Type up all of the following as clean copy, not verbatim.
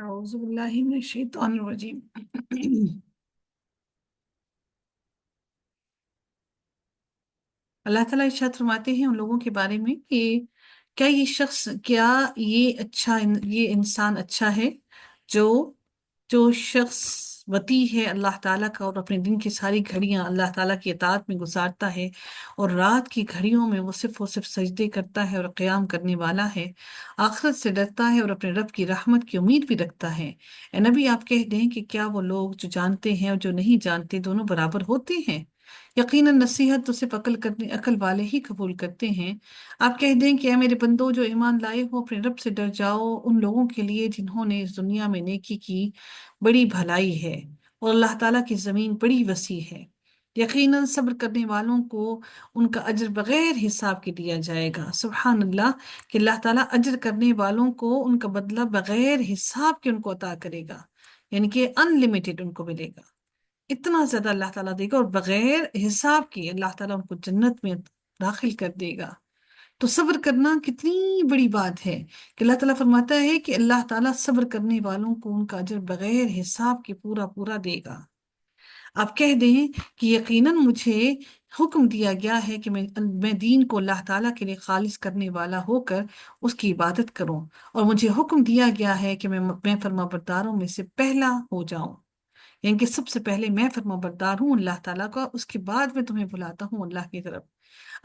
اعوذ باللہ من الشیطان الرجیم اللہ تعالیٰ ارشاد فرماتے ہیں ان لوگوں کے بارے میں کہ کیا یہ یہ انسان اچھا ہے جو جو شخص وطی ہے اللہ تعالیٰ کا اور اپنے دن کی ساری گھڑیاں اللہ تعالیٰ کی اطاعت میں گزارتا ہے، اور رات کی گھڑیوں میں وہ صرف سجدے کرتا ہے اور قیام کرنے والا ہے، آخرت سے ڈرتا ہے اور اپنے رب کی رحمت کی امید بھی رکھتا ہے۔ اے نبی، آپ کہہ دیں کہ کیا وہ لوگ جو جانتے ہیں اور جو نہیں جانتے دونوں برابر ہوتے ہیں؟ یقیناً نصیحت تو صرف عقل والے ہی قبول کرتے ہیں۔ آپ کہہ دیں کہ اے میرے بندو جو ایمان لائے ہو، اپنے رب سے ڈر جاؤ، ان لوگوں کے لیے جنہوں نے اس دنیا میں نیکی کی بڑی بھلائی ہے، اور اللہ تعالیٰ کی زمین بڑی وسیع ہے۔ یقیناً صبر کرنے والوں کو ان کا اجر بغیر حساب کے دیا جائے گا۔ سبحان اللہ، کہ اللہ تعالیٰ اجر کرنے والوں کو ان کا بدلہ بغیر حساب کے ان کو عطا کرے گا، یعنی کہ ان لمیٹڈ ان کو ملے گا، اتنا زیادہ اللہ تعالیٰ دے گا، اور بغیر حساب کے اللہ تعالیٰ ان کو جنت میں داخل کر دے گا۔ تو صبر کرنا کتنی بڑی بات ہے کہ اللہ تعالیٰ فرماتا ہے کہ اللہ تعالیٰ صبر کرنے والوں کو ان کا اجر بغیر حساب کے پورا پورا دے گا۔ آپ کہہ دیں کہ یقیناً مجھے حکم دیا گیا ہے کہ میں دین کو اللہ تعالیٰ کے لیے خالص کرنے والا ہو کر اس کی عبادت کروں، اور مجھے حکم دیا گیا ہے کہ میں فرما برداروں میں سے پہلا ہو جاؤں، یعنی کہ سب سے پہلے میں فرما بردار ہوں اللہ تعالیٰ کا، اس کے بعد میں تمہیں بلاتا ہوں اللہ کی طرف۔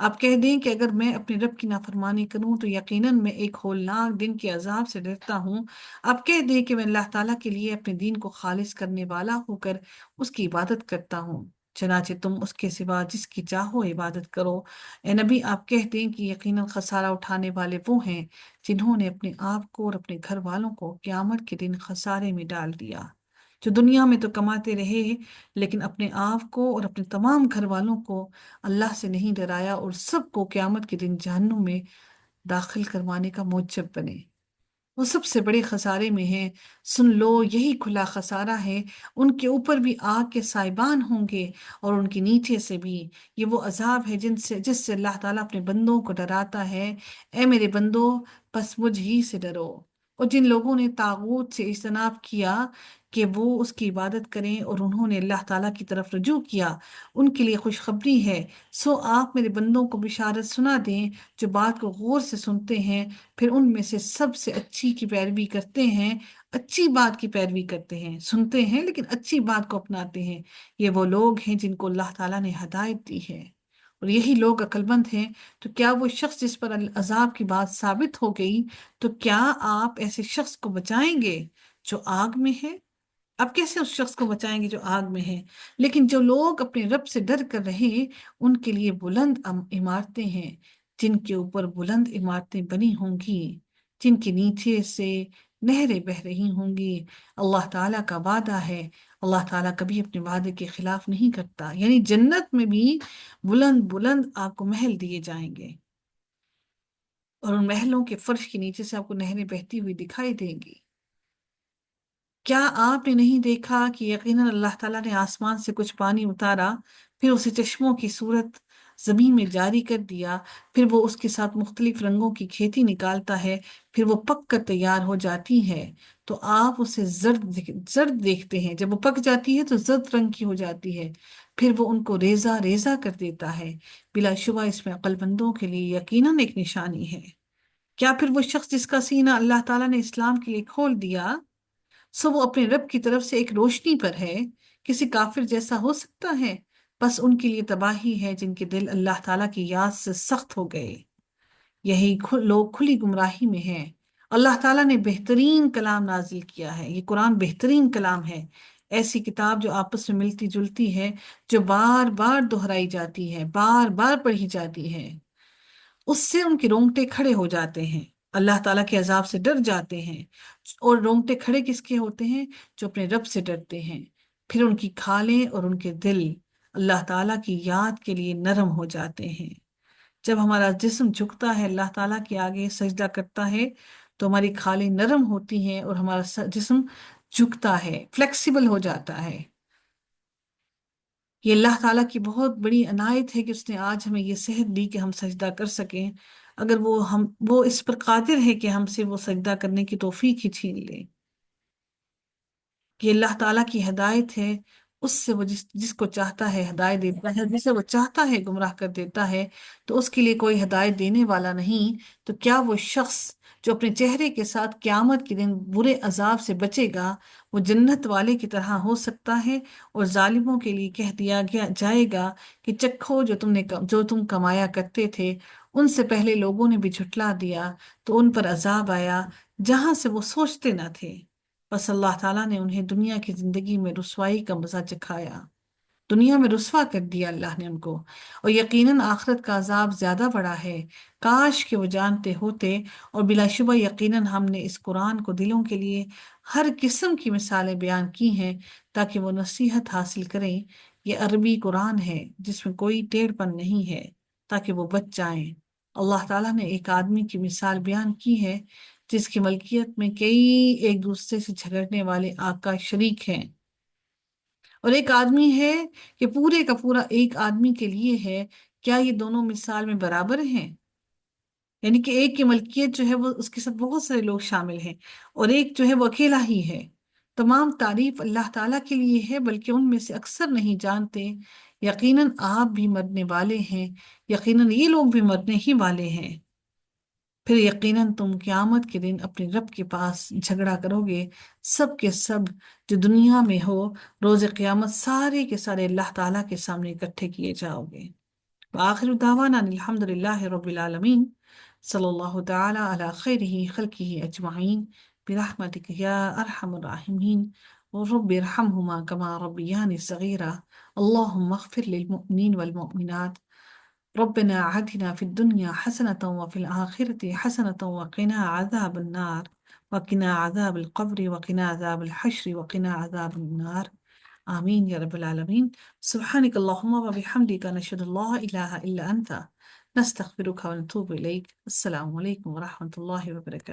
آپ کہہ دیں کہ اگر میں اپنے رب کی نافرمانی کروں تو یقیناً میں ایک ہولناک دن کے عذاب سے ڈرتا ہوں۔ آپ کہہ دیں کہ میں اللہ تعالیٰ کے لیے اپنے دین کو خالص کرنے والا ہو کر اس کی عبادت کرتا ہوں، چنانچہ تم اس کے سوا جس کی چاہو عبادت کرو۔ اے نبی، آپ کہہ دیں کہ یقیناً خسارہ اٹھانے والے وہ ہیں جنہوں نے اپنے آپ کو اور اپنے گھر والوں کو قیامت کے دن خسارے میں ڈال دیا، جو دنیا میں تو کماتے رہے لیکن اپنے آپ کو اور اپنے تمام گھر والوں کو اللہ سے نہیں ڈرایا، اور سب کو قیامت کے دن جہنم میں داخل کروانے کا موجب بنے۔ وہ سب سے بڑے خسارے میں ہیں۔ سن لو، یہی کھلا خسارہ ہے۔ ان کے اوپر بھی آگ کے سائبان ہوں گے، اور ان کے نیچے سے بھی۔ یہ وہ عذاب ہے جس سے اللہ تعالیٰ اپنے بندوں کو ڈراتا ہے۔ اے میرے بندو، پس مجھ ہی سے ڈرو۔ اور جن لوگوں نے طاغوت سے اجتناب کیا کہ وہ اس کی عبادت کریں اور انہوں نے اللہ تعالیٰ کی طرف رجوع کیا، ان کے لیے خوشخبری ہے۔ سو آپ میرے بندوں کو بشارت سنا دیں جو بات کو غور سے سنتے ہیں، پھر ان میں سے سب سے اچھی کی پیروی کرتے ہیں، اچھی بات کی پیروی کرتے ہیں، سنتے ہیں لیکن اچھی بات کو اپناتے ہیں۔ یہ وہ لوگ ہیں جن کو اللہ تعالیٰ نے ہدایت دی ہے، اور یہی لوگ عقل مند ہیں۔ تو کیا وہ شخص جس پر عذاب کی بات ثابت ہو گئی، تو کیا آپ ایسے شخص کو بچائیں گے جو آگ میں ہے؟ آپ کیسے اس شخص کو بچائیں گے جو آگ میں ہے؟ لیکن جو لوگ اپنے رب سے ڈر کر رہے، ان کے لیے بلند عمارتیں ہیں، جن کے اوپر بلند عمارتیں بنی ہوں گی، جن کے نیچے سے نہریں بہہ رہی ہوں گی۔ اللہ تعالیٰ کا وعدہ ہے، اللہ تعالیٰ کبھی اپنے وعدے کے خلاف نہیں کرتا، یعنی جنت میں بھی بلند بلند آپ کو محل دیے جائیں گے، اور ان محلوں کے فرش کے نیچے سے آپ کو نہریں بہتی ہوئی دکھائی دیں گی۔ کیا آپ نے نہیں دیکھا کہ یقیناً اللہ تعالیٰ نے آسمان سے کچھ پانی اتارا، پھر اسے چشموں کی صورت زمین میں جاری کر دیا، پھر وہ اس کے ساتھ مختلف رنگوں کی کھیتی نکالتا ہے، پھر وہ پک کر تیار ہو جاتی ہے تو آپ اسے زرد دیکھتے ہیں، جب وہ پک جاتی ہے تو زرد رنگ کی ہو جاتی ہے، پھر وہ ان کو ریزہ ریزہ کر دیتا ہے۔ بلا شبہ اس میں عقل مندوں کے لیے یقیناً ایک نشانی ہے۔ کیا پھر وہ شخص جس کا سینہ اللہ تعالیٰ نے اسلام کے لیے کھول دیا، سو وہ اپنے رب کی طرف سے ایک روشنی پر ہے، کسی کافر جیسا ہو سکتا ہے؟ بس ان کے لیے تباہی ہے جن کے دل اللہ تعالیٰ کی یاد سے سخت ہو گئے، یہی لوگ کھلی گمراہی میں ہیں۔ اللہ تعالیٰ نے بہترین کلام نازل کیا ہے، یہ قرآن بہترین کلام ہے، ایسی کتاب جو آپس میں ملتی جلتی ہے، جو بار بار دہرائی جاتی ہے، بار بار پڑھی جاتی ہے، اس سے ان کے رونگٹے کھڑے ہو جاتے ہیں، اللہ تعالیٰ کے عذاب سے ڈر جاتے ہیں۔ اور رونگٹے کھڑے کس کے ہوتے ہیں؟ جو اپنے رب سے ڈرتے ہیں۔ پھر ان کی کھالیں اور ان کے دل اللہ تعالیٰ کی یاد کے لیے نرم ہو جاتے ہیں۔ جب ہمارا جسم جھکتا ہے، اللہ تعالیٰ کے آگے سجدہ کرتا ہے، تو ہماری کھالیں نرم ہوتی ہیں اور ہمارا جسم جھکتا ہے، فلیکسیبل ہو جاتا ہے۔ یہ اللہ تعالیٰ کی بہت بڑی عنایت ہے کہ اس نے آج ہمیں یہ صحت دی کہ ہم سجدہ کر سکیں، اگر وہ اس پر قادر ہے کہ ہم سے وہ سجدہ کرنے کی توفیق ہی چھین لے۔ کہ اللہ تعالیٰ کی ہدایت ہے، اس سے وہ جس کو چاہتا ہے ہدایت دیتا ہے، جسے وہ چاہتا ہے گمراہ کر دیتا ہے، تو اس کے لیے کوئی ہدایت دینے والا نہیں۔ تو کیا وہ شخص جو اپنے چہرے کے ساتھ قیامت کے دن برے عذاب سے بچے گا، وہ جنت والے کی طرح ہو سکتا ہے؟ اور ظالموں کے لیے کہہ دیا جائے گا کہ چکھو جو تم کمایا کرتے تھے، ان سے پہلے لوگوں نے بھی جھٹلا دیا تو ان پر عذاب آیا جہاں سے وہ سوچتے نہ تھے، بس اللہ تعالیٰ نے انہیں دنیا کی زندگی میں رسوائی کا مزہ چکھایا، دنیا میں رسوا کر دیا اللہ نے ان کو، اور یقیناً آخرت کا عذاب زیادہ بڑا ہے، کاش کہ وہ جانتے ہوتے۔ اور بلا شبہ یقیناً ہم نے اس قرآن کو دلوں کے لیے ہر قسم کی مثالیں بیان کی ہیں تاکہ وہ نصیحت حاصل کریں۔ یہ عربی قرآن ہے جس میں کوئی ٹیڑھ پن نہیں ہے، تاکہ وہ بچ جائیں۔ اللہ تعالیٰ نے ایک آدمی کی مثال بیان کی ہے جس کی ملکیت میں کئی ایک دوسرے سے جھگڑنے والے آقا شریک ہیں، اور ایک آدمی ہے کہ پورے کا پورا ایک آدمی کے لیے ہے۔ کیا یہ دونوں مثال میں برابر ہیں؟ یعنی کہ ایک کی ملکیت جو ہے وہ اس کے ساتھ بہت سارے لوگ شامل ہیں، اور ایک جو ہے وہ اکیلا ہی ہے۔ تمام تعریف اللہ تعالیٰ کے لیے ہے، بلکہ ان میں سے اکثر نہیں جانتے۔ یقیناً آپ بھی مرنے والے ہیں، یقیناً یہ لوگ بھی مرنے ہی والے ہیں، پھر یقیناً تم قیامت کے دن اپنے رب کے پاس جھگڑا کرو گے۔ سب کے سب جو دنیا میں ہو، روز قیامت سارے کے سارے اللہ تعالیٰ کے سامنے اکٹھے کیے جاؤ گے۔ وآخر دعوانا ان الحمد للہ رب العالمین، صلی اللہ تعالی علی خیرہ خلقہ اجمعین، برحمتک یا ارحم الراحمین، رب ارحمہما کما ربیانی صغیرا، اللہم اغفر للمؤمنین والمؤمنات، ربنا آتنا في الدنيا حسنة وفي الآخرة حسنة وقنا عذاب النار، وقنا عذاب القبر، وقنا عذاب الحشر، وقنا عذاب النار، آمین یا رب العالمین۔ سبحانک اللہم وبحمدک، نشہد ان لا الہ الا انت، نستغفرک ونتوب الیک۔ السلام علیکم ورحمۃ اللہ وبرکاتہ۔